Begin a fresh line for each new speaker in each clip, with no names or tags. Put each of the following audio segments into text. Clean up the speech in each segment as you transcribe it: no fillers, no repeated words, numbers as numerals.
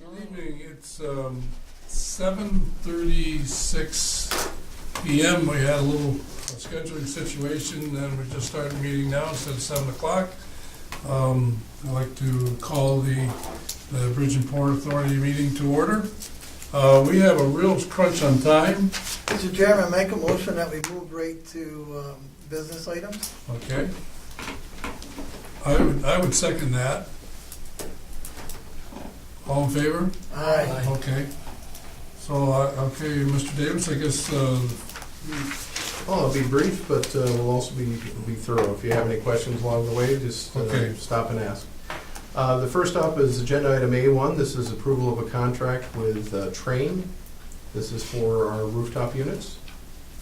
Good evening. It's 7:36 p.m. We had a little scheduling situation, and we just started the meeting now instead of 7 o'clock. I'd like to call the Bridge and Port Authority meeting to order. We have a real crunch on time.
Mr. Chairman, make a motion that we move right to business items.
Okay. I would second that. All in favor?
Aye.
Okay. So, okay, Mr. Davis, I guess,
Well, it'll be brief, but we'll also be thorough. If you have any questions along the way, just
Okay.
stop and ask. The first up is agenda item A1. This is approval of a contract with Train. This is for our rooftop units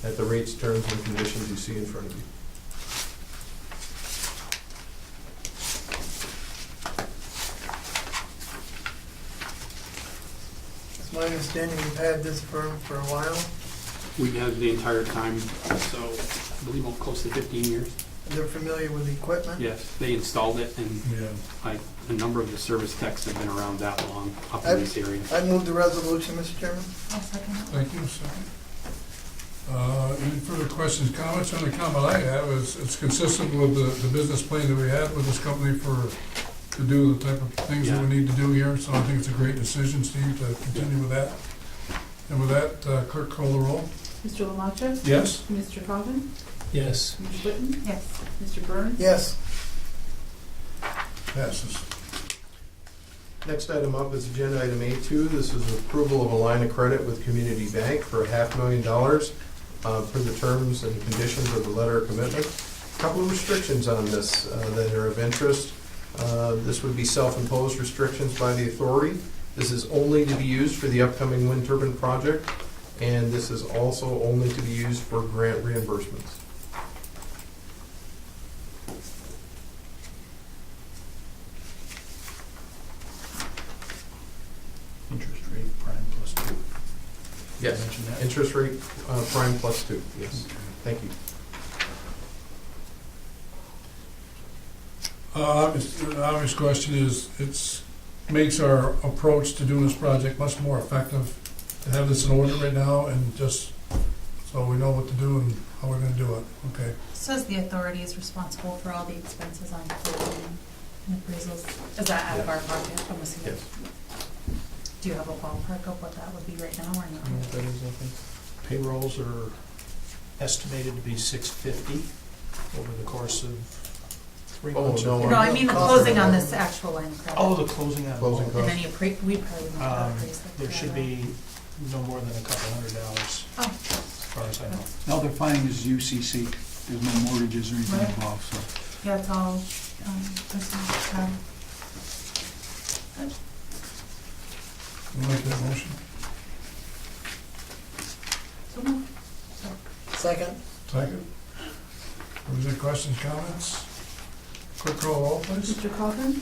at the rates, terms, and conditions you see in front of you.
It's my understanding we've had this firm for a while.
We have the entire time, so I believe close to 15 years.
They're familiar with the equipment.
Yes, they installed it, and
yeah.
a number of the service techs have been around that long up in this area.
I move the resolution, Mr. Chairman.
I'll second it.
Thank you, second. Any further questions, comments? The only comment I have is it's consistent with the business plan that we had with this company to do the type of things that we need to do here, so I think it's a great decision, Steve, to continue with that. And with that, clerk, call the roll.
Mr. Lamacha?
Yes?
Mr. Coffin?
Yes.
Ms. Whitten?
Yes.
Mr. Burns?
Yes.
Passes.
Next item up is agenda item A2. This is approval of a line of credit with Community Bank for $500,000 for the terms and conditions of the letter of commitment. A couple of restrictions on this that are of interest. This would be self-imposed restrictions by the authority. This is only to be used for the upcoming wind turbine project, and this is also only to be used for grant reimbursements.
Interest rate prime plus 2.
Yes,
Mention that.
interest rate prime plus 2, yes. Thank you.
The obvious question is, it makes our approach to doing this project much more effective to have this in order right now, and just so we know what to do and how we're gonna do it. Okay.
Says the authority is responsible for all the expenses on closing and appraisals. Is that out of our pocket? I'm assuming.
Yes.
Do you have a ballpark of what that would be right now or
I don't know what
not?
that is, I think. Payrolls are estimated to be $650 over the course of 3
Oh,
months.
no.
No, I mean the
Cost
closing
of
on
it.
this actual line of credit.
Oh, the closing on.
Closing
And
cost.
then we probably need to appraise it.
There should be no more than a couple $100,
Oh,
as far as I know.
All they're finding is UCC. There's no mortgages or anything
Right.
involved, so.
yeah, it's all, personal.
You like that motion?
So moved.
Second.
Second. Was there questions, comments? Quick call roll, please.
Mr. Coffin?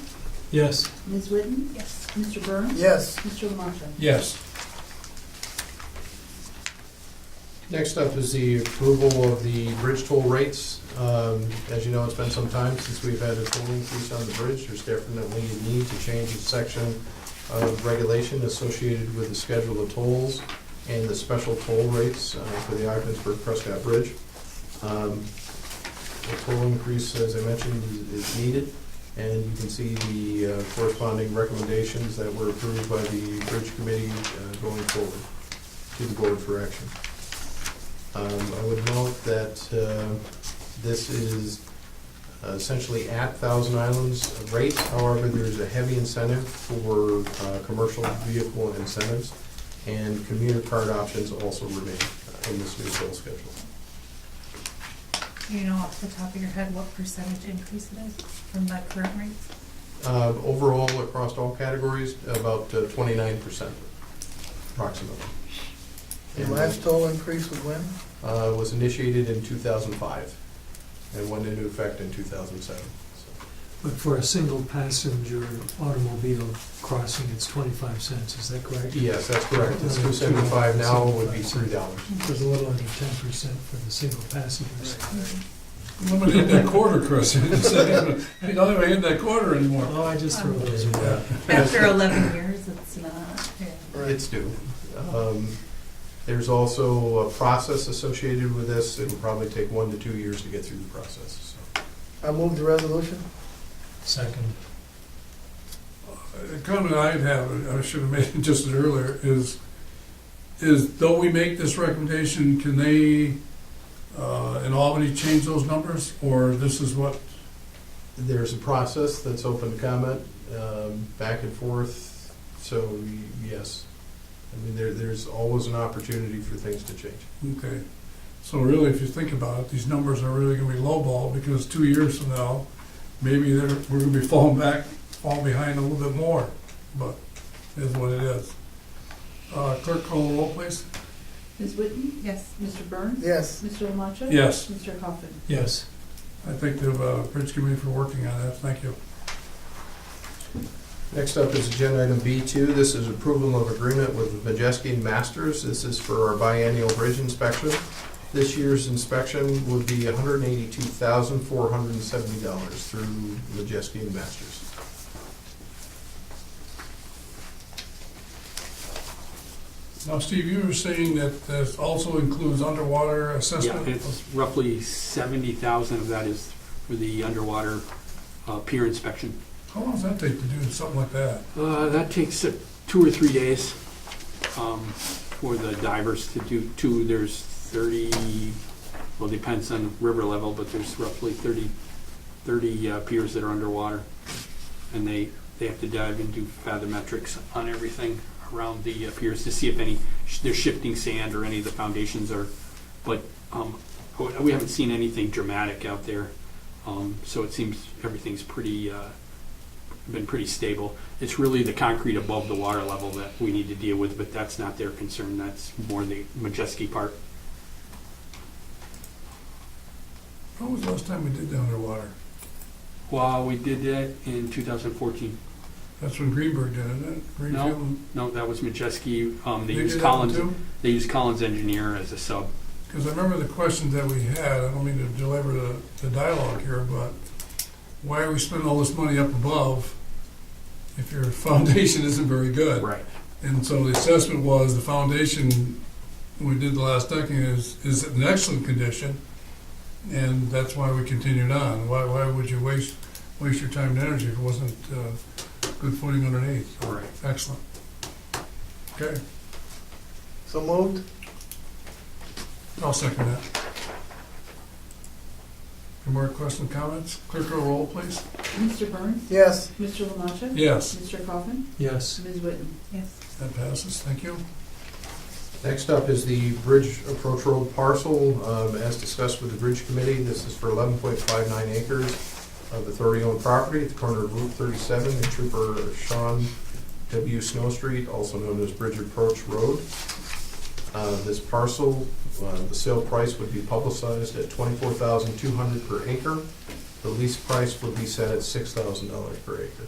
Yes.
Ms. Whitten?
Yes.
Mr. Burns?
Yes.
Mr. Lamacha?
Yes.
Next up is the approval of the bridge toll rates. As you know, it's been some time since we've had a toll increase on the bridge. There's definitely a need to change a section of regulation associated with the schedule of tolls and the special toll rates for the Ogdensburg Prescott Bridge. The toll increase, as I mentioned, is needed, and you can see the corresponding recommendations that were approved by the Bridge Committee going forward to the board for action. I would note that this is essentially at Thousand Islands rate. However, there's a heavy incentive for commercial vehicle incentives, and commuter card options also remain in this new toll schedule.
Do you know off the top of your head what percentage increase it is from the current rates?
Overall, across all categories, about 29%, approximately.
The last toll increase was when?
Was initiated in 2005 and went into effect in 2007. So.
But for a single passenger automobile crossing, it's 25 cents, is that correct?
Yes, that's correct. It's $2.75 now, would be $3.
It was a little under 10% for the single passengers.
Eliminate that quarter, Chris. You don't even hit that quarter anymore.
Oh, I just throw those away.
After 11 years, it's not fair.
It's due. There's also a process associated with this. It'll probably take 1 to 2 years to get through the process, so.
I move the resolution.
Second.
A comment I'd have, I should have made it just earlier, is though we make this recommendation, can they, in Albany, change those numbers? Or this is what,
There's a process that's open to comment, back and forth, so yes. I mean, there's always an opportunity for things to change.
okay. So really, if you think about it, these numbers are really gonna be lowball, because 2 years from now, maybe we're gonna be falling behind a little bit more, but it is what it is. Clerk, call the roll, please.
Ms. Whitten?
Yes.
Mr. Burns?
Yes.
Mr. Lamacha?
Yes.
Mr. Coffin?
Yes.
I thank the Bridge Committee for working on that, thank you.
Next up is agenda item B2. This is approval of agreement with Majeski Masters. This is for our biennial bridge inspection. This year's inspection would be $182,470 through Majeski Masters.
Now, Steve, you were saying that this also includes underwater
Yeah,
assessment?
it's roughly 70,000 of that is for the underwater pier inspection.
How long does that take to do something like that?
That takes 2 or 3 days for the divers to do. There's 30, well, depends on river level, but there's roughly 30 piers that are underwater. And they have to dive and do fathometrics on everything around the piers to see if they're shifting sand or any of the foundations are, but we haven't seen anything dramatic out there. So it seems everything's been pretty stable. It's really the concrete above the water level that we need to deal with, but that's not their concern. That's more the Majeski part.
When was the last time we did the underwater?
Well, we did that in 2014.
That's when Greenberg did it, isn't it? Greenfield?
No, that was Majeski. They
They
used
did that one
Collins.
too?
They used Collins Engineer as a sub.
Because I remember the questions that we had, I don't mean to belabor the dialogue here, but why are we spending all this money up above if your foundation isn't very good?
Right.
And so the assessment was the foundation we did the last decade is in excellent condition, and that's why we continued on. Why would you waste your time and energy if it wasn't good footing underneath?
Right.
Excellent. Okay,
So moved.
I'll second that. Any more questions, comments? Clerk, call roll, please.
Mr. Burns?
Yes.
Mr. Lamacha?
Yes,
Mr. Coffin?
Yes.
Ms. Whitten?
Yes.
that passes. Thank you.
Next up is the Bridge Approach Road parcel. As discussed with the Bridge Committee, this is for 11.59 acres of authority-owned property at the corner of Route 37 and Trooper Sean W. Snow Street, also known as Bridge Approach Road. This parcel, the sale price would be publicized at $24,200 per acre. The lease price would be set at $6,000 per acre.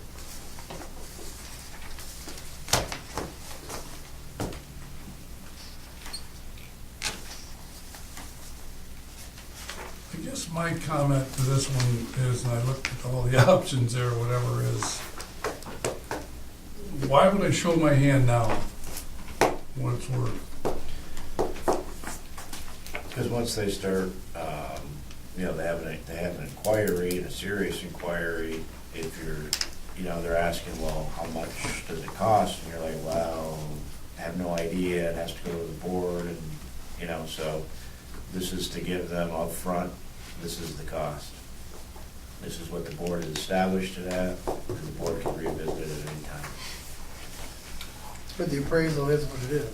I guess my comment to this one is, and I looked at all the options there, whatever is, why would I show my hand now? What it's worth?
Because once they start, they have an inquiry, and a serious inquiry. If they're asking, well, how much does it cost? And you're like, well, I have no idea. It has to go to the board, and so this is to give them upfront. This is the cost. This is what the board has established it at, and the board can revisit it at any time.
But the appraisal is what it is.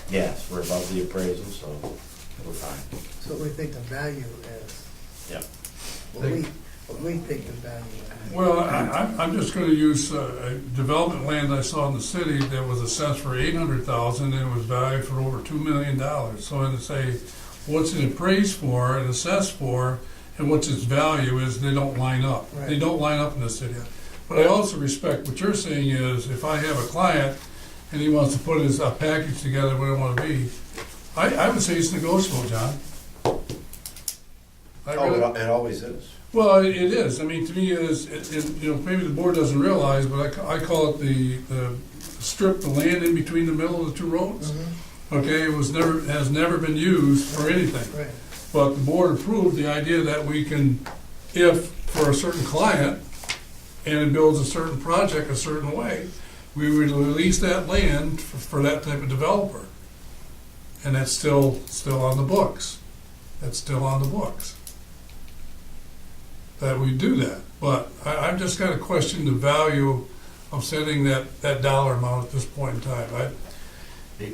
Yes, we're above the appraisal, so we're fine.
So we think the value is.
Yep.
What we think the value is.
Well, I'm just gonna use a development land I saw in the city that was assessed for $800,000 and it was valued for over $2 million. So I'm gonna say, what's it appraised for and assessed for, and what's its value is, they don't line up.
Right.
They don't line up in the city. But I also respect what you're saying is, if I have a client and he wants to put his package together where I want to be, I would say it's negotiable, John. I
Oh,
really,
it always is.
well, it is. I mean, to me, maybe the board doesn't realize, but I call it the strip, the land in between the middle of the two roads. Okay, has never been used for anything.
Right.
But the board approved the idea that we can, if for a certain client, and it builds a certain project a certain way, we would release that land for that type of developer. And that's still on the books. That's still on the books. That we do that. But I've just got to question the value of setting that dollar amount at this point in time.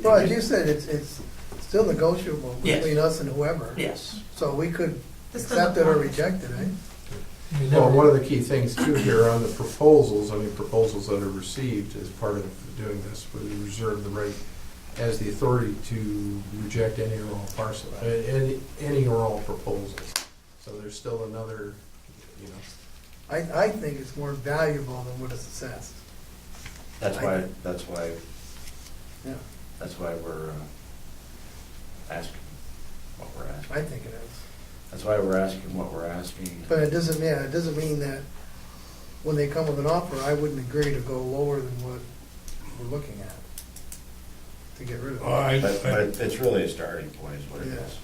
Well, as you said, it's still negotiable
Yes.
between us and whoever.
Yes.
So we could
This
accept
doesn't
it or
want-
reject it, eh?
Well, one of the key things too here on the proposals, proposals that are received as part of doing this, we reserve the right as the authority to reject any or all parcel, any or all proposals. So there's still another,
I think it's more valuable than what is assessed.
That's
I-
why
Yeah,
we're asking what we're asking.
I think it is.
That's why we're asking what we're asking.
But it doesn't mean that when they come with an offer, I wouldn't agree to go lower than what we're looking at to get rid of it.
But it's really a starting point is what it
Yeah.
is.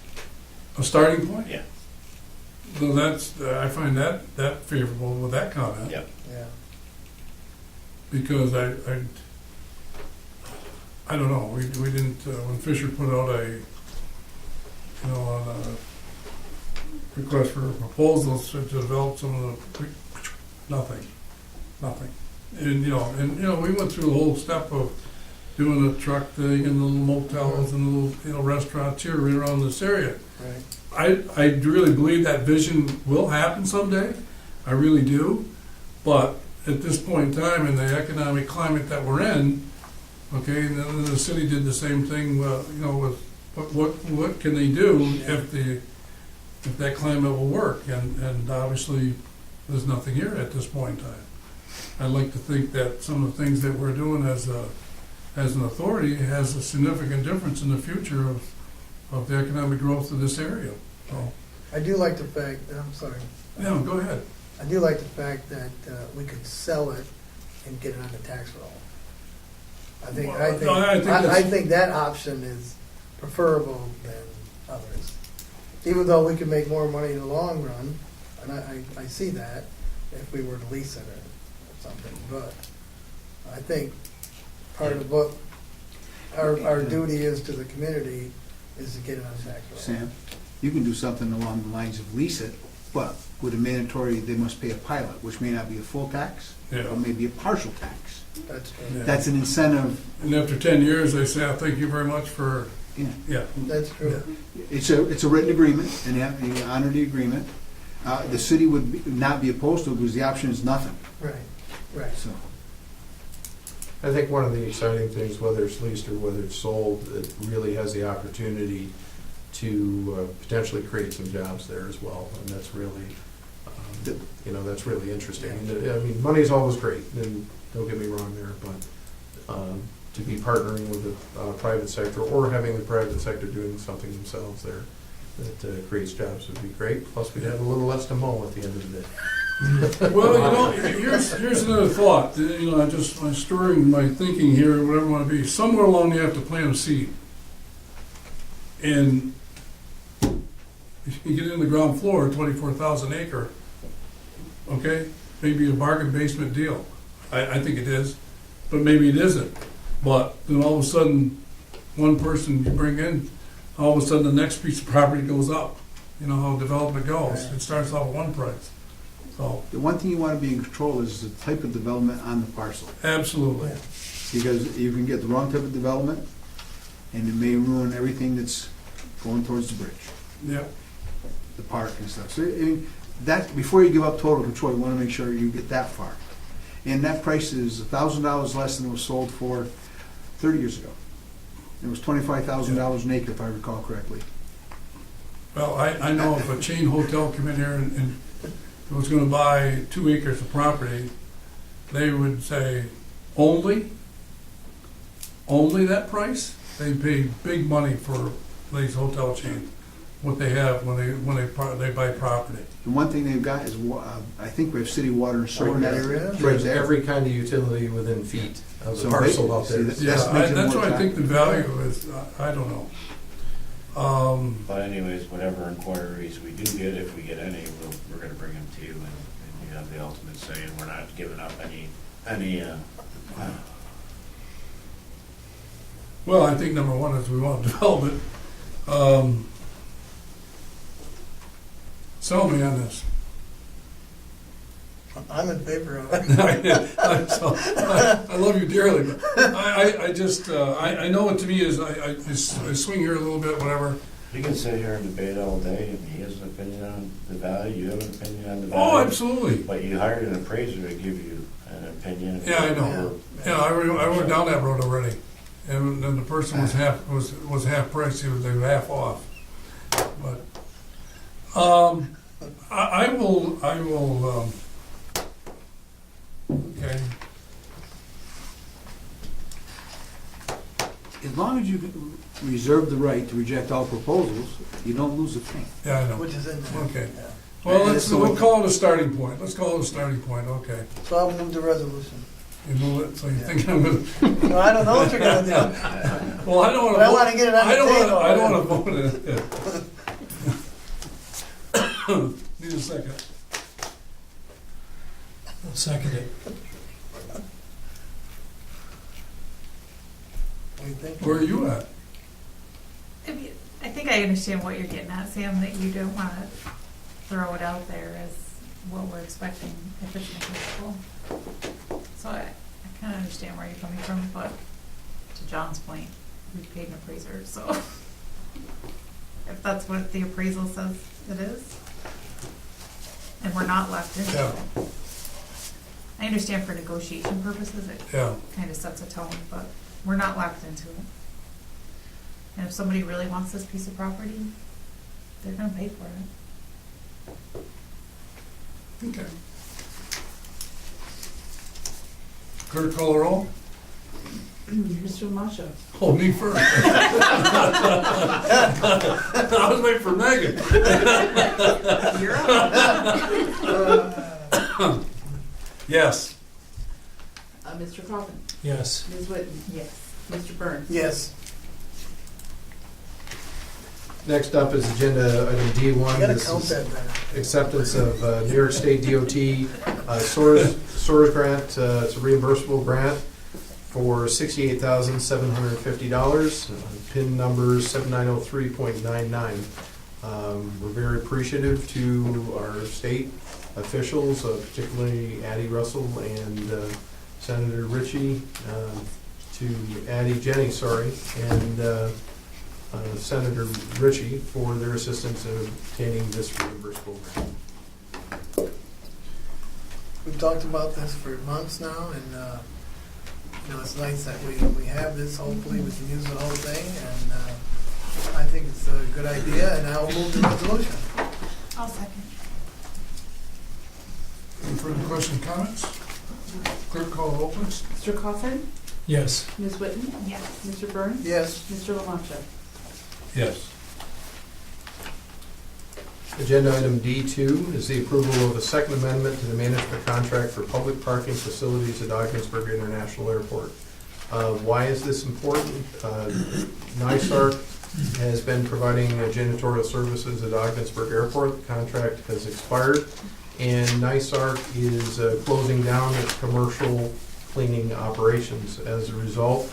A starting point?
Yeah.
Well, I find that favorable with that comment.
Yeah.
Yeah.
Because I don't know, we didn't, when Fisher put out on a request for proposals to develop some of the, nothing. And we went through the whole step of doing the truck thing and the little motels and the little restaurants here right around this area.
Right.
I really believe that vision will happen someday. I really do. But at this point in time, in the economic climate that we're in, okay, and then the city did the same thing, with what can they do if that climate will work? And obviously, there's nothing here at this point in time. I'd like to think that some of the things that we're doing as an authority has a significant difference in the future of the economic growth of this area. So,
I do like the fact, I'm sorry,
yeah, go ahead.
I do like the fact that we could sell it and get it on the tax roll. I think that option is preferable than others. Even though we could make more money in the long run, and I see that if we were to lease it or something, but I think part of what our duty is to the community is to get it on the tax roll.
Sam, you can do something along the lines of lease it, but with a mandatory, they must pay a pilot, which may not be a full tax,
Yeah.
or maybe a partial tax.
That's true.
Yeah.
That's an incentive,
And after 10 years, they say, thank you very much for,
yeah.
That's true.
It's a written agreement, and you honor the agreement. The city would not be opposed to it, because the option is nothing,
Right.
so.
I think one of the exciting things, whether it's leased or whether it's sold, it really has the opportunity to potentially create some jobs there as well, and that's really, that's really interesting. And, I mean, money's always great, and don't get me wrong there, but to be partnering with the private sector or having the private sector doing something themselves there that creates jobs would be great. Plus, we'd have a little less to mow at the end of the day.
well, here's another thought. I'm stirring my thinking here, whatever it want to be. Somewhere along you have to plant a seed. And if you get in the ground floor, 24,000 acre, okay, maybe a bargain basement deal. I think it is, but maybe it isn't. But then all of a sudden, one person you bring in, all of a sudden the next piece of property goes up. You know how development goes. It starts off at one price. So,
The one thing you want to be in control is the type of development on the parcel,
absolutely.
because you can get the wrong type of development, and it may ruin everything that's going towards the bridge,
Yeah.
the park and stuff. So, I mean, that, before you give up total control, you want to make sure you get that far. And that price is $1,000 less than it was sold for 30 years ago. It was $25,000 an acre, if I recall correctly.
Well, I know if a chain hotel come in here and was gonna buy 2 acres of property, they would say, only that price? They pay big money for these hotel chains. what they have when they buy property.
The one thing they've got is, I think we have city water and sewer in that area.
There's every kind of utility within feet of the
So
parcel
they-
out there.
see, That's making it
That's
more
why I think the
attractive.
value is, I don't know.
But anyways, whatever inquiries we do get, if we get any, we're gonna bring them to you, and you have the ultimate say, and we're not giving up any,
Well, I think number one is we want to develop it. Sell me on this.
I'm in favor of it.
I love you dearly, but I just, I know what to me is, I swing here a little bit, whatever.
you can sit here and debate all day, and he has an opinion on the value, you have an opinion on the value.
Oh, absolutely.
But you hired an appraiser to give you an opinion.
Yeah, I know. Yeah, I went down that road already, and then the person was half price, they were half off. But, I will, okay.
As long as you reserve the right to reject all proposals, you don't lose a thing.
Yeah, I know.
Which is in there.
Okay.
Yeah.
Well, we'll call it a starting point. Let's call it a starting point, okay.
So I'll move the resolution.
You move it, so you think I'm gonna,
No, I don't know what you're gonna do.
well, I don't wanna.
But I wanna get it on the table.
I don't wanna vote it. Need a second.
I'll second it.
What do you think?
Where are you at?
I think I understand what you're getting at, Sam, that you don't want to throw it out there as what we're expecting if it's negotiable. So I kind of understand where you're coming from, but to John's point, we paid an appraiser, so if that's what the appraisal says it is, and we're not left into
Yeah.
it. I understand for negotiation purposes, it
Yeah.
kind of sets a tone, but we're not locked into it. And if somebody really wants this piece of property, they're gonna pay for it.
Okay. Clerk, call the roll?
Mr. Lamasha.
Oh, me first. I was waiting for Megan.
You're up.
Yes.
Mr. Coffin.
Yes.
Ms. Whitten.
Yes.
Mr. Burns.
Yes.
Next up is agenda item
You
D1.
gotta
This
count
is
that better.
acceptance of New York State DOT SOARS grant. It's a reimbursable grant for $68,750. PIN number 7903.99. We're very appreciative to our state officials, particularly Addie Russell and Senator Ritchie, to Jenny, and Senator Ritchie for their assistance in obtaining this reimbursable grant.
We've talked about this for months now, and, it's nice that we have this. Hopefully, we can use the whole thing, and, I think it's a good idea, and I'll move the resolution.
I'll second.
Any further questions, comments? Clerk, call the roll, please.
Mr. Coffin.
Yes.
Ms. Whitten.
Yes.
Mr. Burns.
Yes.
Mr. Lamasha.
Yes.
Agenda item D2 is the approval of the second amendment to the management contract for public parking facilities at Ogdensburg International Airport. Why is this important? NYSARC has been providing janitorial services at Ogdensburg Airport. The contract has expired, and NYSARC is closing down its commercial cleaning operations. As a result,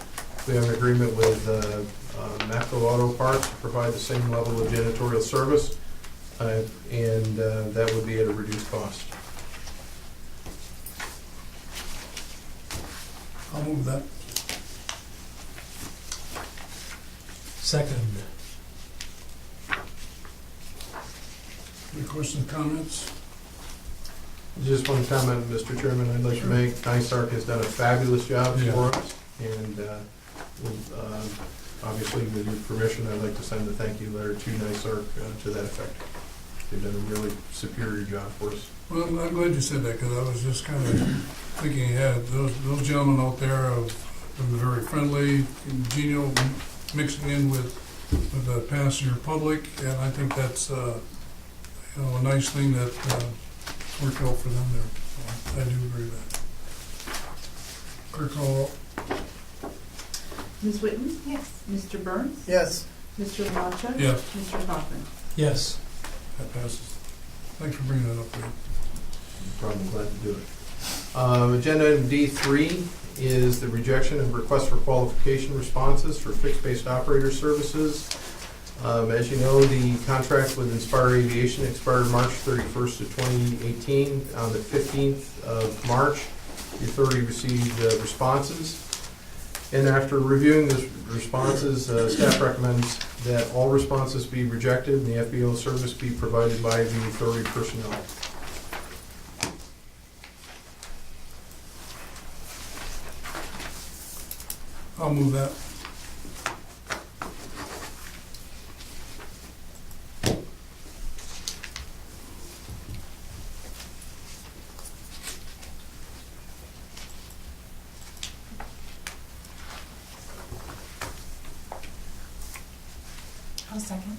we have an agreement with Mapco Auto Parts to provide the same level of janitorial service, and that would be at a reduced cost.
I'll move that.
Second.
Any questions, comments?
Just one comment, Mr. Chairman, I'd like to make. NYSARC has done a fabulous job
Yeah.
for us, and obviously, with your permission, I'd like to send a thank you letter to NYSARC to that effect. They've done a really superior job for us.
Well, I'm glad you said that, because I was just kind of thinking ahead. Those gentlemen out there have been very friendly, congenial, mixing in with with the passenger public, and I think that's, a nice thing that worked out for them there. So I do agree with that. Clerk call roll.
Ms. Whitten?
Yes.
Mr. Burns?
Yes,
Mr. Lamaccia?
Yes.
Mr. Kaufman?
Yes.
That passes. Thanks for bringing that up, Lee.
No problem, glad to do it. Agenda item D3 is the rejection of request for qualification responses for fixed-based operator services. As you know, the contract with Inspire Aviation expired March 31st of 2018. On the 15th of March, the authority received responses. And after reviewing the responses, staff recommends that all responses be rejected and the FBO service be provided by the authority personnel.
I'll move that.
I'll second.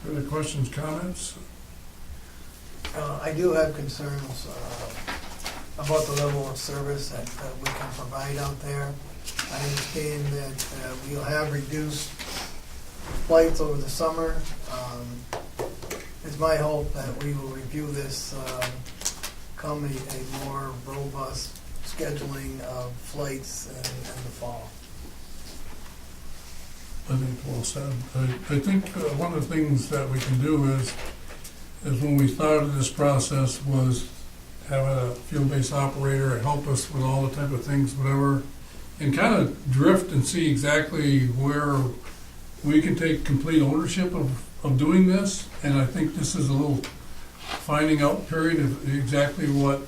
Any questions, comments?
I do have concerns about the level of service that we can provide out there. I understand that we'll have reduced flights over the summer. It's my hope that we will review this come a more robust scheduling of flights in the fall.
I think well said. I think one of the things that we can do is when we started this process was have a field-based operator help us with all the type of things, whatever, and kind of drift and see exactly where we can take complete ownership of doing this. And I think this is a little finding out period of exactly what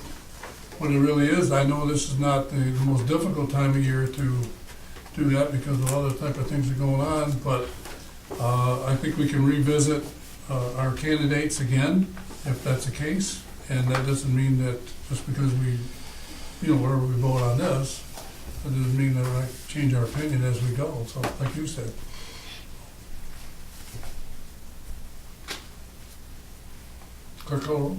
it really is. I know this is not the most difficult time of year to do that because of other type of things that are going on, but I think we can revisit our candidates again, if that's the case. And that doesn't mean that just because wherever we vote on this, that doesn't mean that I change our opinion as we go, so like you said. Clerk call roll.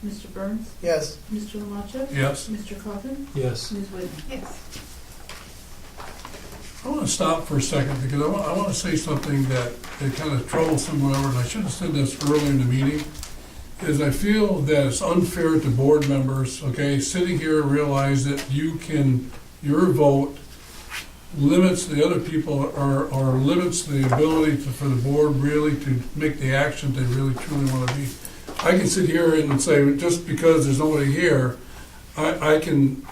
Mr. Burns?
Yes,
Mr. Lamaccia?
Yes.
Mr. Kaufman?
Yes.
Ms. Whitten?
Yes.
I want to stop for a second because I want to say something that kind of troublesome, whatever, and I should have said this earlier in the meeting, is I feel that it's unfair to board members, okay, sitting here realize that your vote limits the other people or limits the ability for the board really to make the action they really truly want to be. I can sit here and say, just because there's nobody here, I can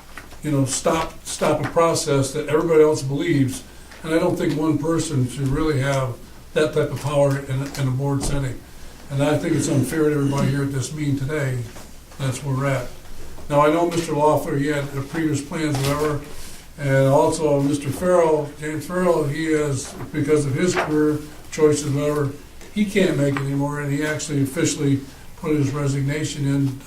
stop a process that everybody else believes, and I don't think one person should really have that type of power in a board setting. And I think it's unfair to everybody here at this meeting today. That's where we're at. Now, I know Mr. Loeffler, he had previous plans, whatever, and also Mr. Farrell, James Farrell, he has, because of his career choices, whatever, he can't make it anymore, and he actually officially put his resignation in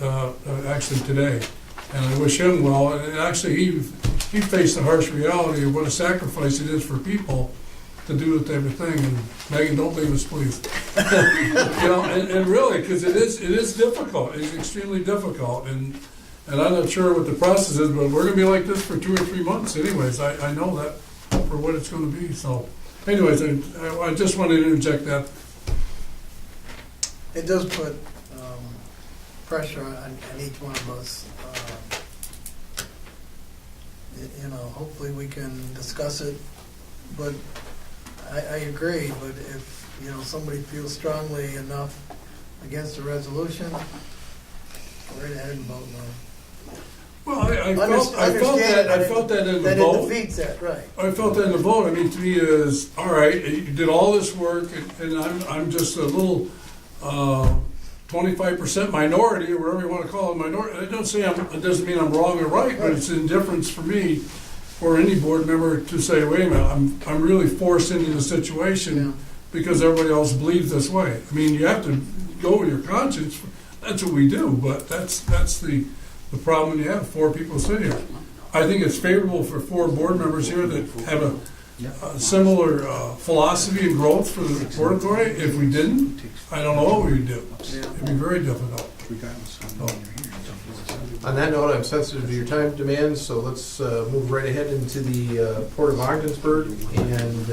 actually today. And I wish him well. And actually, he faced the harsh reality of what a sacrifice it is for people to do the type of thing. And Megan, don't leave us, please. And really, because it is difficult. It's extremely difficult. And I'm not sure what the process is, but we're going to be like this for 2 or 3 months anyways. I know that for what it's going to be. So anyways, I just wanted to interject that.
it does put pressure on each one of us. Hopefully we can discuss it, but I agree, but if, somebody feels strongly enough against the resolution, go right ahead and vote no.
Well, I felt that in the
That
vote.
it defeats that, right.
I felt that in the vote. I mean, to me is, all right, you did all this work, and I'm just a little 25% minority, or whatever you want to call it, minority. It doesn't mean I'm wrong or right, but it's indifference for me, or any board member, to say, wait a minute, I'm really forced into the situation because everybody else believes this way. I mean, you have to go with your conscience. That's what we do, but that's the problem when you have 4 people sitting here. I think it's favorable for 4 board members here that have similar philosophy and growth for the Port Authority? If we didn't, I don't know what we would do. It'd be very difficult.
On that note, I'm sensitive to your time demands, so let's move right ahead into the Port of Ogdensburg. And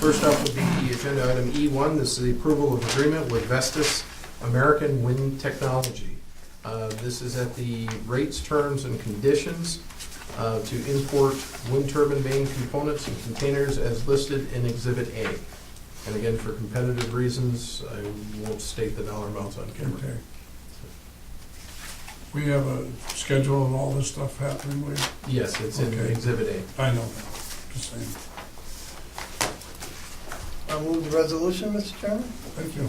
first up would be agenda item E1. This is the approval of agreement with Vestas American Wind Technology. This is at the rates, terms, and conditions to import wind turbine main components and containers as listed in Exhibit A. And again, for competitive reasons, I won't state the dollar amounts on camera.
Okay. We have a schedule of all this stuff happening, we,
Yes, it's in
Okay.
Exhibit A.
I know, just saying.
I'll move the resolution, Mr. Chairman.
Thank you.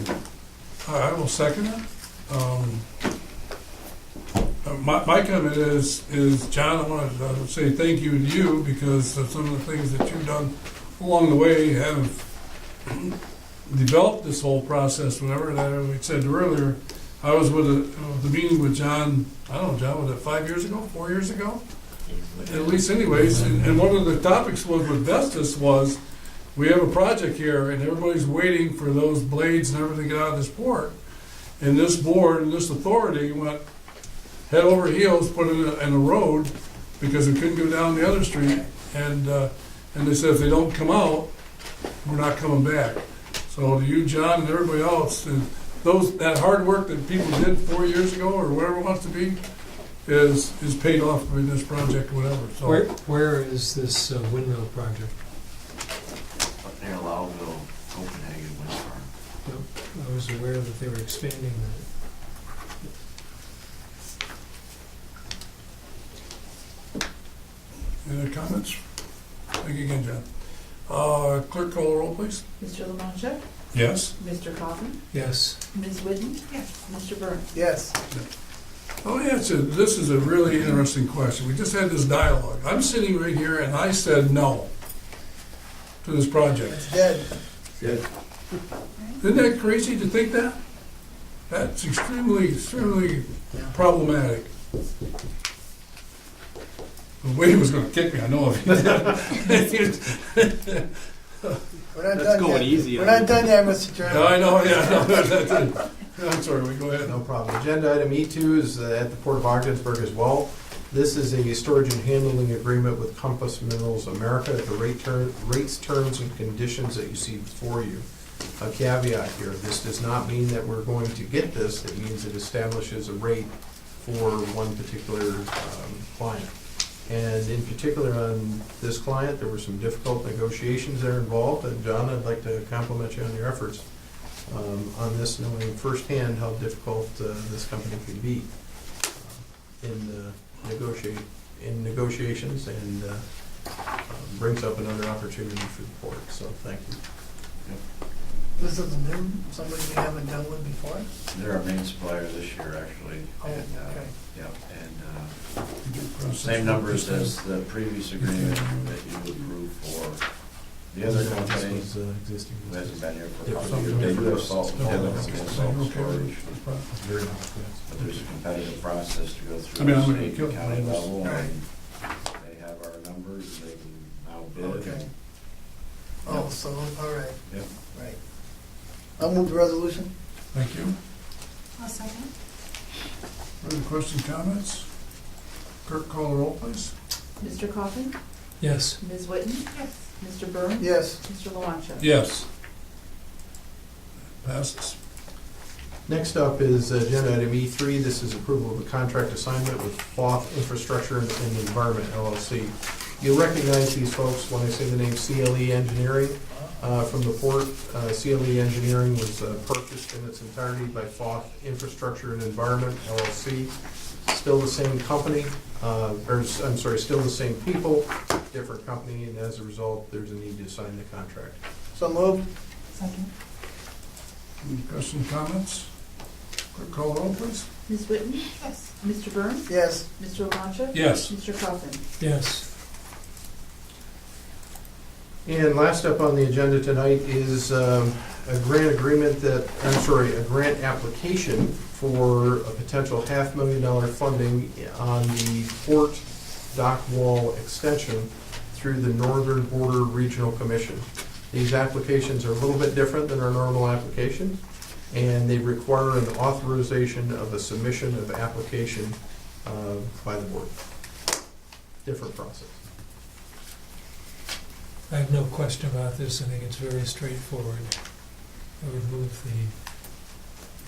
I will second it. My comment is, John, I want to say thank you to you because of some of the things that you've done along the way have developed this whole process, whatever. And as we said earlier, I was with the meeting with John, I don't know, John, was it 5 years ago, 4 years ago? At least anyways, and one of the topics was with Vestas was, we have a project here and everybody's waiting for those blades and everything to get out of this port. And this board and this authority went head over heels, put it in a road because it couldn't go down the other street. And they said if they don't come out, we're not coming back. So to you, John, and everybody else, and that hard work that people did 4 years ago or whatever it wants to be is paid off in this project, whatever. So
Where is this windmill project?
Near Loudville, Copenhagen wind farm.
I was aware that they were expanding that.
any other comments? Thank you again, John. Clerk, call the roll, please.
Mr. Lamancha?
Yes.
Mr. Coffin?
Yes.
Ms. Whitten?
Yes.
Mr. Burns?
Yes.
Oh, yeah, this is a really interesting question. We just had this dialogue. I'm sitting right here and I said no to this project.
It's dead.
Isn't that crazy to think that? That's extremely problematic. Wade was gonna kick me, I know of it.
We're not
That's
done
going
yet.
easy
We're
on
not done yet, Mr. Chairman.
I know, yeah, no, that's it. I'm sorry, we go ahead.
No problem. Agenda item E2 is at the Port of Ogdensburg as well. This is a storage and handling agreement with Compass Minerals America at the rates, terms, and conditions that you see before you. A caveat here, this does not mean that we're going to get this. It means it establishes a rate for one particular client. And in particular on this client, there were some difficult negotiations there involved. And John, I'd like to compliment you on your efforts on this, knowing firsthand how difficult this company can be in negotiations, and brings up another opportunity for the port. So thank you.
This is new, somebody we haven't dealt with before?
They're our main supplier this year, actually.
Oh,
And,
okay.
Yep, and same numbers as the previous agreement that you approved for the other company
This was existing.
who hasn't been here for a
Yeah,
couple of years. They do have salt, the other company has salt
Okay.
storage,
Very nice.
but there's a competitive process to go
I
through
mean,
the
I'm gonna
state
kill
and county
it.
level,
Right.
and they have our numbers, and they can now bid.
Okay.
and-
Oh, so, all right.
Yep.
Right. I'll move the resolution.
Thank you.
I'll second.
Further questions, comments? Clerk, call the roll, please.
Mr. Coffin?
Yes.
Ms. Whitten?
Yes.
Mr. Burns?
Yes.
Mr. Lamancha?
Yes. Passes.
Next up is agenda item E3. This is approval of a contract assignment with Cloth Infrastructure and Environment LLC. You'll recognize these folks when I say the name CLE Engineering from the port. CLE Engineering was purchased in its entirety by Cloth Infrastructure and Environment LLC. Still the same company, still the same people, different company, and as a result, there's a need to sign the contract.
So moved.
Second.
Any questions, comments? Clerk, call the roll, please.
Ms. Whitten?
Yes.
Mr. Burns?
Yes.
Mr. Lamancha?
Yes.
Mr. Coffin?
Yes.
And last up on the agenda tonight is a grant a grant application for a potential $500,000 funding on the port dock wall extension through the Northern Border Regional Commission. These applications are a little bit different than our normal applications, and they require an authorization of a submission of application by the board. Different process.
I have no question about this, I think it's very straightforward. I would move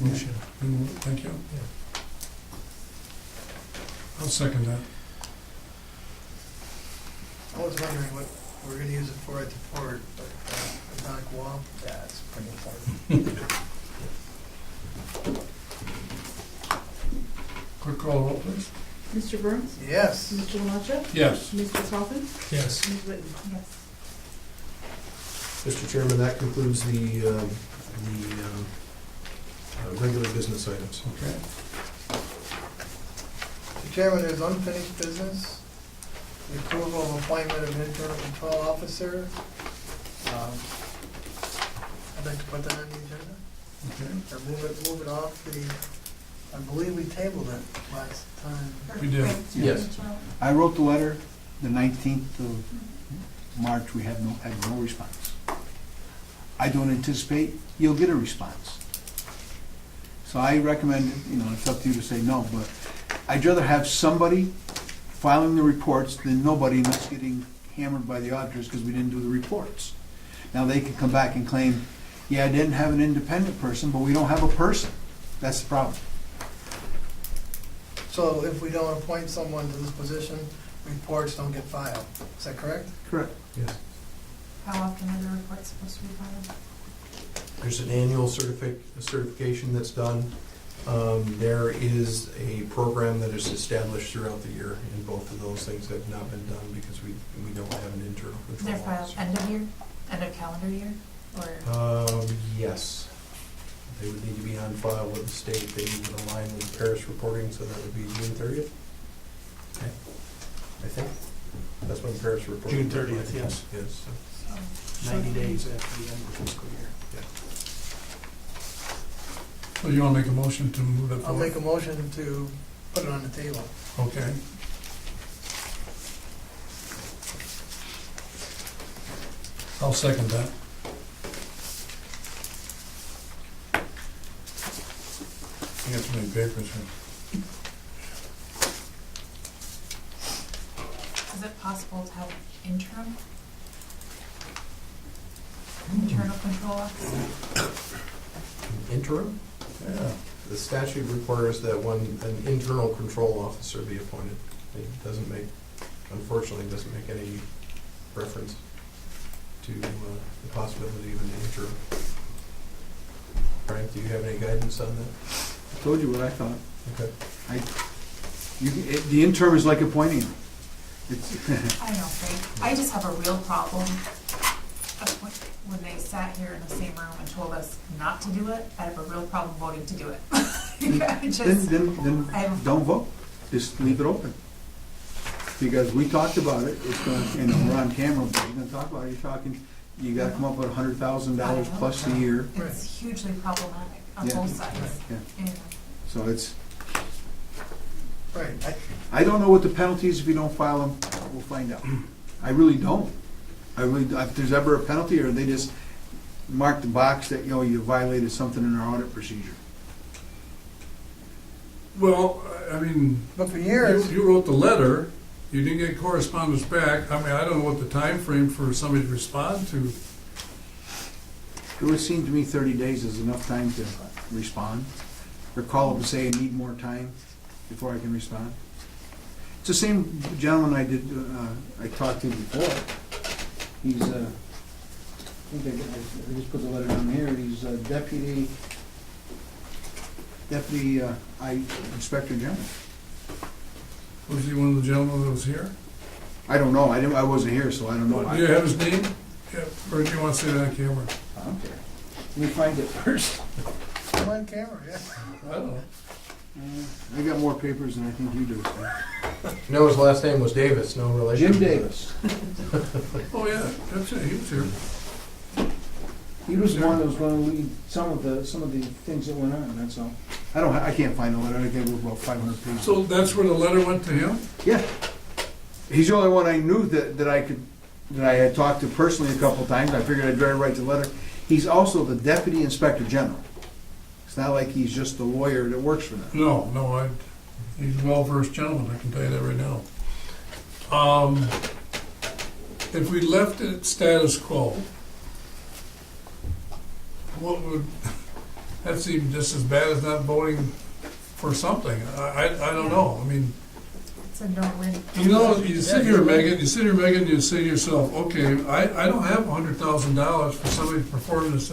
the motion.
Thank you.
Yeah.
I'll second that.
I was wondering what we're gonna use it for at the port, but the dock wall, that's pretty important.
Quick call roll, please.
Mr. Burns?
Yes.
Mr. Lamacha?
Yes.
Mr. Coffin?
Yes.
Ms. Whitten?
Yes.
Mr. Chairman, that concludes the regular business items.
Okay.
Mr. Chairman, there's unfinished business. The approval of appointment of internal control officer. I'd like to put that on the agenda,
Okay.
or move it off the, I believe we tabled it last time.
We did.
Yes.
I wrote the letter, the 19th of March, we had no response. I don't anticipate you'll get a response. So I recommend, it's up to you to say no, but I'd rather have somebody filing the reports than nobody and us getting hammered by the auditors because we didn't do the reports. Now they can come back and claim, yeah, I didn't have an independent person, but we don't have a person. That's the problem.
So if we don't appoint someone to this position, reports don't get filed. Is that correct?
Correct.
Yes.
How often are the reports supposed to be filed?
There's an annual certification that's done. There is a program that is established throughout the year, and both of those things have not been done because we don't have an internal control
They're filed
officer.
end of year, end of calendar year, or?
Yes. They would need to be on file with the state. They would align with Paris reporting, so that would be June 30th.
Okay.
I think. That's when Paris reporting.
June 30th, yes.
Yes.
so-
90 days after the end of the fiscal year.
So you want to make a motion to move that
I'll
forward?
make a motion to put it on the table.
Okay. I'll second that. I got too many papers here.
Is it possible to have interim? Internal control officer?
Interim?
Yeah.
The statute requires that an internal control officer be appointed. It doesn't make, unfortunately, doesn't make any reference to the possibility of an interim. Frank, do you have any guidance on that?
I told you what I thought.
Okay.
The interim is like appointing them. It's
I know, Frank. I just have a real problem when they sat here in the same room and told us not to do it. I have a real problem voting to do it. I just,
Then
I have-
don't vote. Just leave it open. Because we talked about it, it's going, we're on camera, but you're gonna talk about it, you're talking, you gotta come up with $100,000 plus a year.
it's hugely problematic on
Yeah.
both sides.
Yeah.
And
So it's,
Right.
I don't know what the penalty is if you don't file them, we'll find out. I really don't. If there's ever a penalty, or they just mark the box that, you violated something in our audit procedure.
Well, I mean,
But for years,
you wrote the letter, you didn't get correspondence back. I mean, I don't know what the time frame for somebody to respond to.
It would seem to me 30 days is enough time to respond, or call up and say, I need more time before I can respond. It's the same gentleman I talked to before. He's, I think I just put the letter down here, he's Deputy Inspector General.
Was he one of the gentlemen that was here?
I don't know, I wasn't here, so I don't know.
Do you have his name? Yeah, or do you want to say that on camera?
I don't care. Let me find it first.
I'm on camera, yeah.
I don't know.
I got more papers than I think you do, so.
No, his last name was Davis, no relation.
Jim Davis.
Oh, yeah, that's it, he was here.
He was the one that was gonna lead some of the things that went on, that's all. I can't find the letter, I gave it about 500 pages.
So that's where the letter went to him?
Yeah. He's the only one I knew that I could that I had talked to personally a couple times, I figured I'd better write the letter. He's also the Deputy Inspector General. It's not like he's just a lawyer that works for them.
No, he's a well-versed gentleman, I can tell you that right now. If we left it status quo, what would, that seem just as bad as not voting for something? I don't know, I mean,
It's a no-win.
you know, you sit here, Megan, you say to yourself, okay, I don't have $100,000 for somebody to perform this,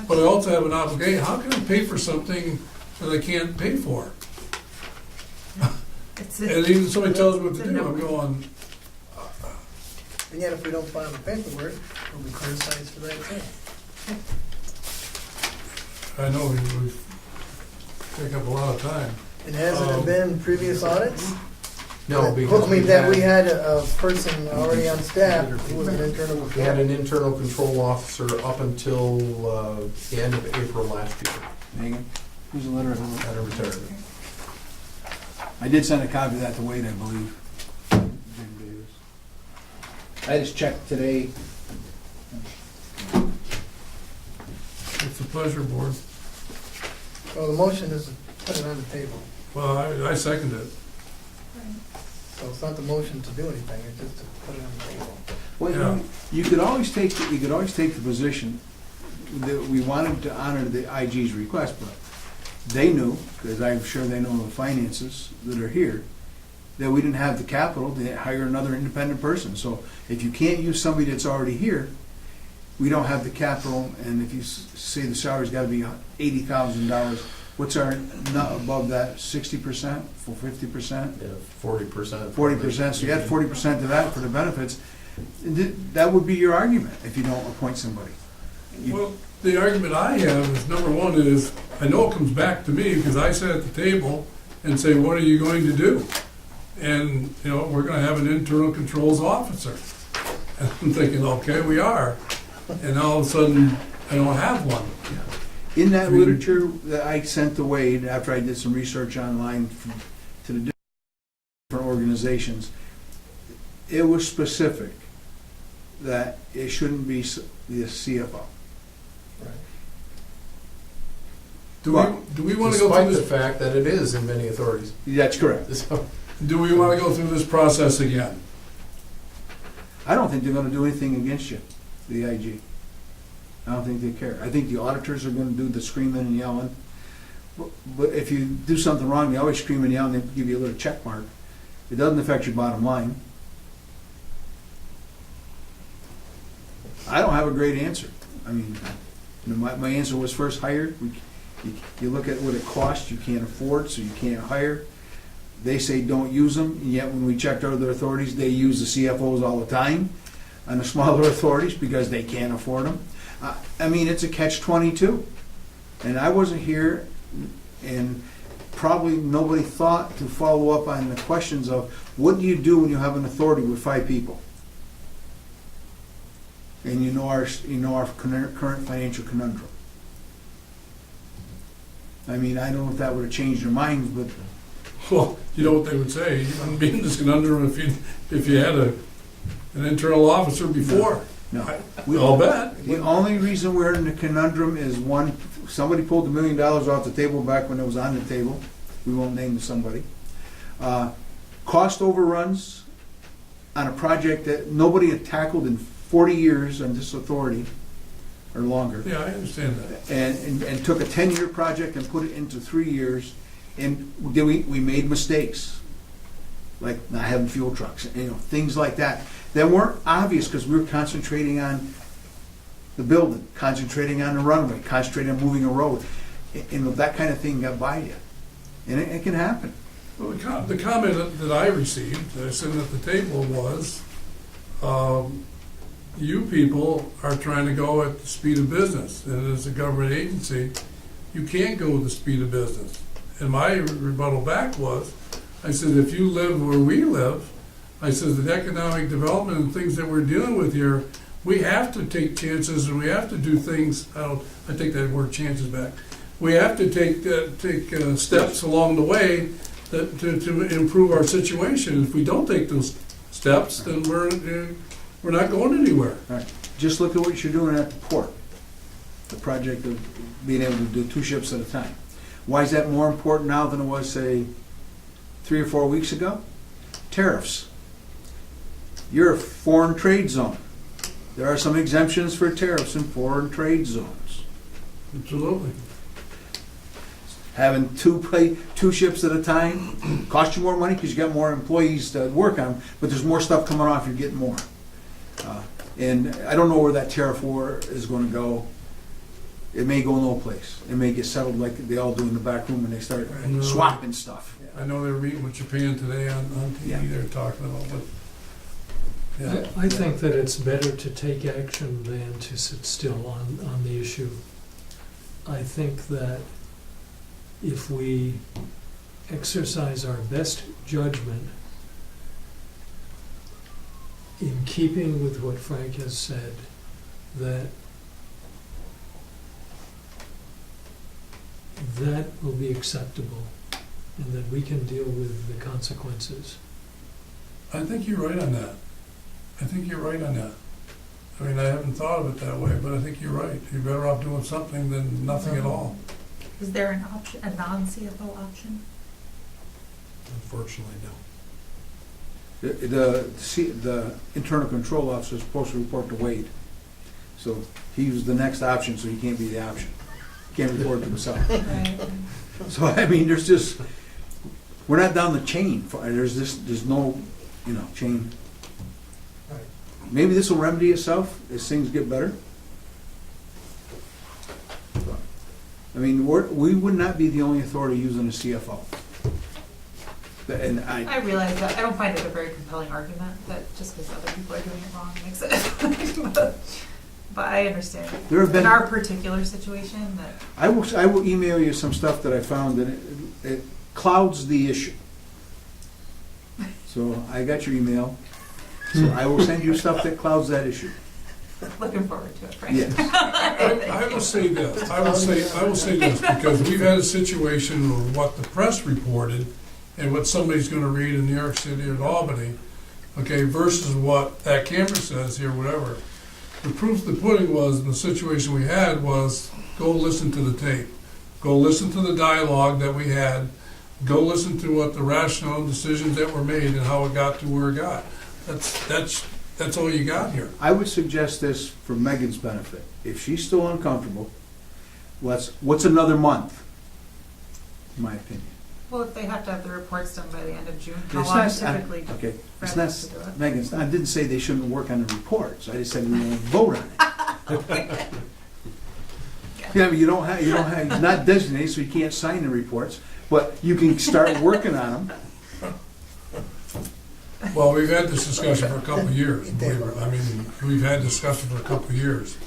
but I also have an obligation. How can I pay for something that I can't pay for? And even somebody tells me what to do, I'm going,
And yet if we don't file the paperwork, we'll be criticized for that too.
I know we take up a lot of time.
And hasn't it been previous audits?
No, because
I mean, that we had a person already on staff who was an internal
we had an
control.
internal control officer up until the end of April last year,
Megan?
Here's a letter of
at a retirement.
I did send a copy of that to Wade, I believe. Jim Davis. I just checked today.
It's a pleasure, board.
Well, the motion is to put it on the table.
Well, I second it.
So it's not the motion to do anything, it's just to put it on the table.
Well,
Yeah.
you could always take, the position that we wanted to honor the IG's request, but they knew, because I'm sure they know the finances that are here, that we didn't have the capital to hire another independent person. So if you can't use somebody that's already here, we don't have the capital, and if you say the salary's gotta be $80,000, what's our, not above that, 60%, for 50%?
Yeah, 40%.
40%, so you add 40% to that for the benefits, that would be your argument if you don't appoint somebody.
Well, the argument I have is, number one is, I know it comes back to me, because I sit at the table and say, what are you going to do? And, you know, we're gonna have an internal controls officer. And I'm thinking, okay, we are. And all of a sudden, I don't have one.
In that literature that I sent to Wade, after I did some research online to the different organizations, it was specific that it shouldn't be the CFO.
Do we wanna go
Despite
through
the
this,
fact that it is in many authorities.
That's correct.
So,
do we wanna go through this process again?
I don't think they're gonna do anything against you, the IG. I don't think they care. I think the auditors are gonna do the screaming and yelling. But if you do something wrong, they always scream and yell and they give you a little check mark. It doesn't affect your bottom line. I don't have a great answer. I mean, my answer was first hire. You look at what it costs, you can't afford, so you can't hire. They say don't use them, and yet when we checked other authorities, they use the CFOs all the time on the smaller authorities because they can't afford them. I mean, it's a catch-22. And I wasn't here, and probably nobody thought to follow up on the questions of what do you do when you have an authority with 5 people? And you know our current financial conundrum. I mean, I don't know if that would have changed their minds, but
Well, you know what they would say, you wouldn't be in this conundrum if you had an internal officer before.
no.
I'll bet.
The only reason we're in the conundrum is one, somebody pulled $1 million off the table back when it was on the table. We won't name somebody. Cost overruns on a project that nobody had tackled in 40 years on this authority, or longer.
Yeah, I understand that.
And took a 10-year project and put it into 3 years, and we made mistakes, like not having fuel trucks, you know, things like that weren't obvious because we were concentrating on the building, concentrating on the runway, concentrating on moving a road, and that kind of thing got by you, and it can happen.
Well, the comment that I received, that I sent at the table was, you people are trying to go at the speed of business, and as a government agency, you can't go with the speed of business. And my rebuttal back was, I said, if you live where we live, I said, the economic development and things that we're dealing with here, we have to take chances and we have to do things, I take that word chances back. We have to take steps along the way to improve our situation. If we don't take those steps, then we're We're not going anywhere.
Just look at what you're doing at the port. The project of being able to do 2 ships at a time. Why is that more important now than it was, say, 3 or 4 weeks ago? Tariffs. You're a foreign trade zone. There are some exemptions for tariffs in foreign trade zones.
Absolutely.
Having 2 ships at a time costs you more money because you got more employees to work on, but there's more stuff coming off, you're getting more. And I don't know where that tariff war is going to go. It may go no place. It may get settled like they all do in the back room and they start
Right.
swapping stuff.
I know they were meeting with Japan today on TV,
Yeah.
they're talking about, but, yeah.
I think that it's better to take action than to sit still on the issue. I think that if we exercise our best judgment in keeping with what Frank has said, that will be acceptable and that we can deal with the consequences.
I think you're right on that. I think you're right on that. I mean, I haven't thought of it that way, but I think you're right. You're better off doing something than nothing at all.
Is there an option, a non-CFO option?
Unfortunately, no.
The internal control officer is supposed to report to Wade. So he was the next option, so he can't be the option. He can't report to himself.
Right.
So, I mean, there's just, we're not down the chain. There's no, chain.
Right.
Maybe this will remedy itself as things get better. I mean, we would not be the only authority using a CFO. And
I realize that, I don't find it a very compelling argument, that just because other people are doing it wrong makes it, but I understand.
There have been-
In our particular situation, that,
I will email you some stuff that I found, and it clouds the issue. So I got your email. So I will send you stuff that clouds that issue.
looking forward to it, Frank.
Yes.
I will say this, I will say this, because we've had a situation of what the press reported and what somebody's gonna read in New York City or Albany, okay, versus what that camera says here, whatever. The proof of the pudding was, in the situation we had, was go listen to the tape. Go listen to the dialogue that we had. Go listen to what the rational decisions that were made and how it got to where it got. That's all you got here.
I would suggest this for Megan's benefit. If she's still uncomfortable, what's another month? In my opinion.
Well, if they have to have the reports done by the end of June, how
It's
long
not-
typically
Okay,
for
it's
them
not,
to do it?
Megan, I didn't say they shouldn't work on the reports. I just said we won't vote on it. Yeah, but you don't have, you're not designated, so you can't sign the reports, but you can start working on them.
Well, we've had this discussion for a couple of years. I mean, we've had discussion for a couple of years.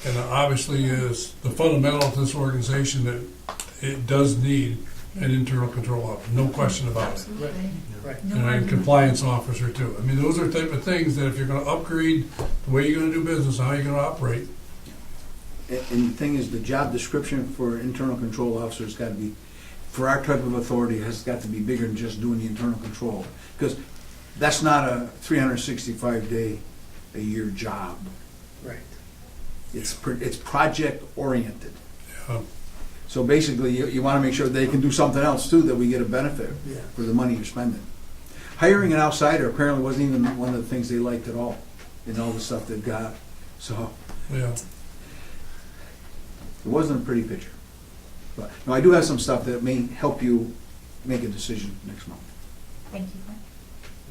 And obviously is the fundamental of this organization that it does need an internal control officer, no question about it.
Absolutely.
Right.
No
And a
argument.
compliance officer too. I mean, those are the type of things that if you're gonna upgrade the way you're gonna do business, how you're gonna operate.
And the thing is, the job description for internal control officers got to be, for our type of authority, has got to be bigger than just doing the internal control. Because that's not a 365-day-a-year job.
Right.
It's project oriented.
Yeah.
So basically, you want to make sure they can do something else too, that we get a benefit
Yeah.
for the money you're spending. Hiring an outsider apparently wasn't even one of the things they liked at all, in all the stuff they've got. So
Yeah.
it wasn't a pretty picture. But no, I do have some stuff that may help you make a decision next month.
Thank you, Frank.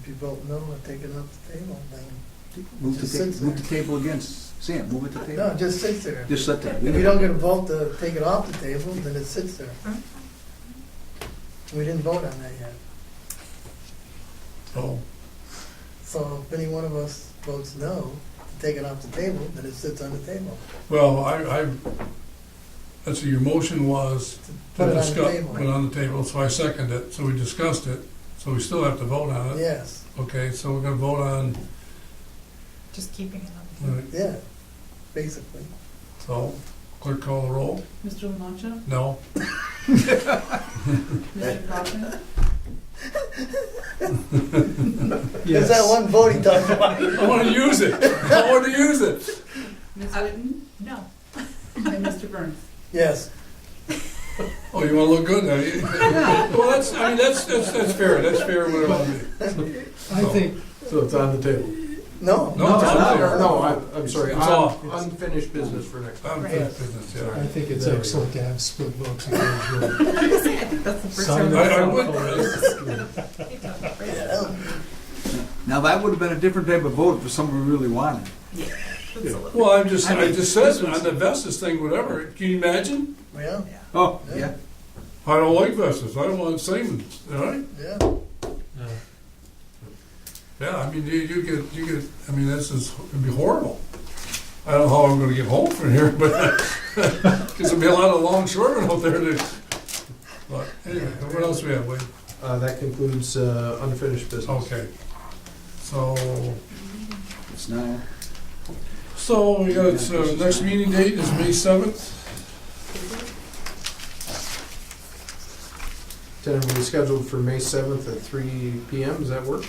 If you vote no and take it off the table, then,
Move
Just
the
sits there.
table against Sam. Move it to the
no,
table.
it just sits there.
Just let that.
If you don't get a vote to take it off the table, then it sits there. We didn't vote on that yet.
So,
So if any one of us votes no, to take it off the table, then it sits on the table.
well, that's what your motion was to
Put it on the
discuss,
table.
put it on the table, so I seconded it, so we discussed it, so we still have to vote on it.
Yes,
Okay, so we're gonna vote on,
Just keeping it on the table.
yeah, basically.
so, clerk call the roll?
Mr. Lamancha?
No?
Mr. Coffin?
There's that one vote he talked about.
I wanna use it, I wanna use it.
Ms. Whitten?
No.
And Mr. Burns?
Yes.
Oh, you wanna look good now? Well, that's, I mean, that's fair, that's fair, what it ought to be.
I think,
So it's on the table.
No.
No, it's not.
No, I'm sorry,
It's off.
unfinished business for next time.
Unfinished business,
I
yeah.
think it's
There we
excellent to have split votes again.
I think that's the first
Sign
time.
I would,
Yeah.
Now, that would have been a different type of vote for someone we really wanted.
well, I just said, on the Vestas thing, whatever, can you imagine?
Yeah,
Oh, yeah.
I don't like Vestas, I don't want Siemens, all right?
yeah.
Yeah, I mean, you get, I mean, this is, it'd be horrible. I don't know how I'm gonna get home from here, but, cause there'll be a lot of longshoremen out there that, but anyway, what else we have, Wade?
That concludes unfinished business.
Okay. So,
It's now.
we got, next meeting date is May 7th.
Tentatively scheduled for May 7th at 3 PM, does that work?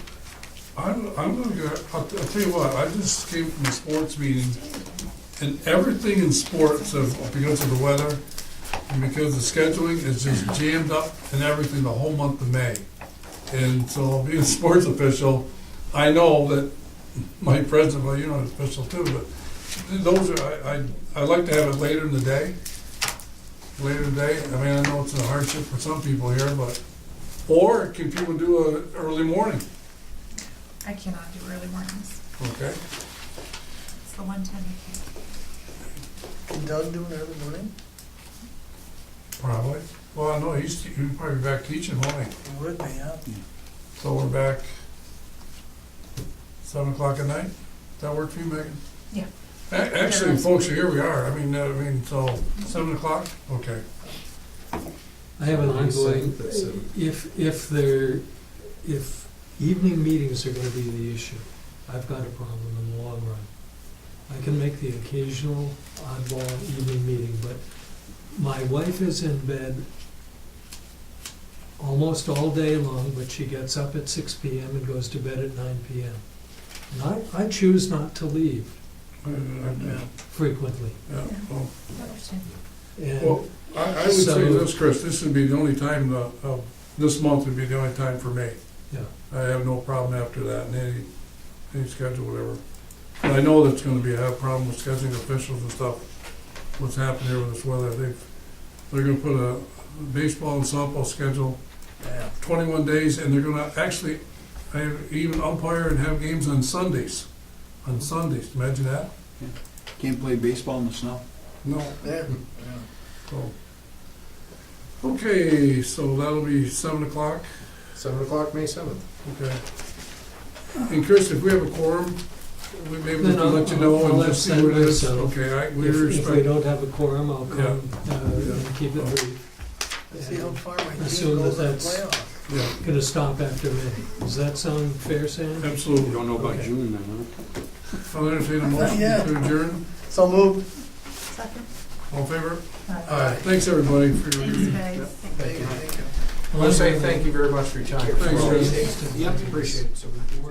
I'm gonna go, I'll tell you what, I just came from a sports meeting, and everything in sports, because of the weather, and because of scheduling, is just jammed up and everything the whole month of May. And so, being a sports official, I know that my president, well, you're not an official too, but those are, I like to have it later in the day. Later in the day, I mean, I know it's a hardship for some people here, but, or can people do a early morning?
I cannot do early mornings.
Okay.
It's the one time I can't.
Can Doug do an early morning?
Probably. Well, no, he'd probably be back teaching, won't he?
He would be, yeah.
So we're back 7 o'clock at night? Does that work for you, Megan?
Yeah.
Actually, folks, here we are. I mean, so 7 o'clock? Okay.
I have an
May
ongoing,
7th at 7.
if evening meetings are gonna be the issue, I've got a problem in the long run. I can make the occasional oddball evening meeting, but my wife is in bed almost all day long, but she gets up at 6 PM and goes to bed at 9 PM. And I choose not to leave
Yeah,
frequently.
well,
I understand.
And
well, I would say
So-
this, Chris, this would be the only time, this month would be the only time for me.
Yeah.
I have no problem after that, and any schedule, whatever. And I know that's gonna be a problem with scheduling officials and stuff, what's happening here with this weather. They're gonna put a baseball and softball schedule,
Yeah.
21 days, and they're gonna actually even umpire and have games on Sundays. On Sundays, imagine that?
Can't play baseball in the snow.
No.
Yeah.
So. Okay, so that'll be 7 o'clock.
7 o'clock, May 7th.
Okay. And Chris, if we have a quorum, maybe we
Then
can let you know
I'll
and
let
just see what it
Senator
is.
settle.
Okay, we
if we
respect.
don't have a quorum, I'll come and keep it brief.
Let's see how far my
Assume
team
that
goes in the
that's-
playoffs.
Yeah,
Gonna stop after May. Does that sound fair, Sam?
You
absolutely.
don't know about
Okay.
June then,
I'll entertain a motion
Yeah.
to adjourn.
So moved.
Second?
All in favor?
Aye.
Thanks, everybody, for your.
Thanks, guys.
Thank you.
I want to say thank you very much for your time.
Thanks, Chris.
Yep, appreciate it. So we're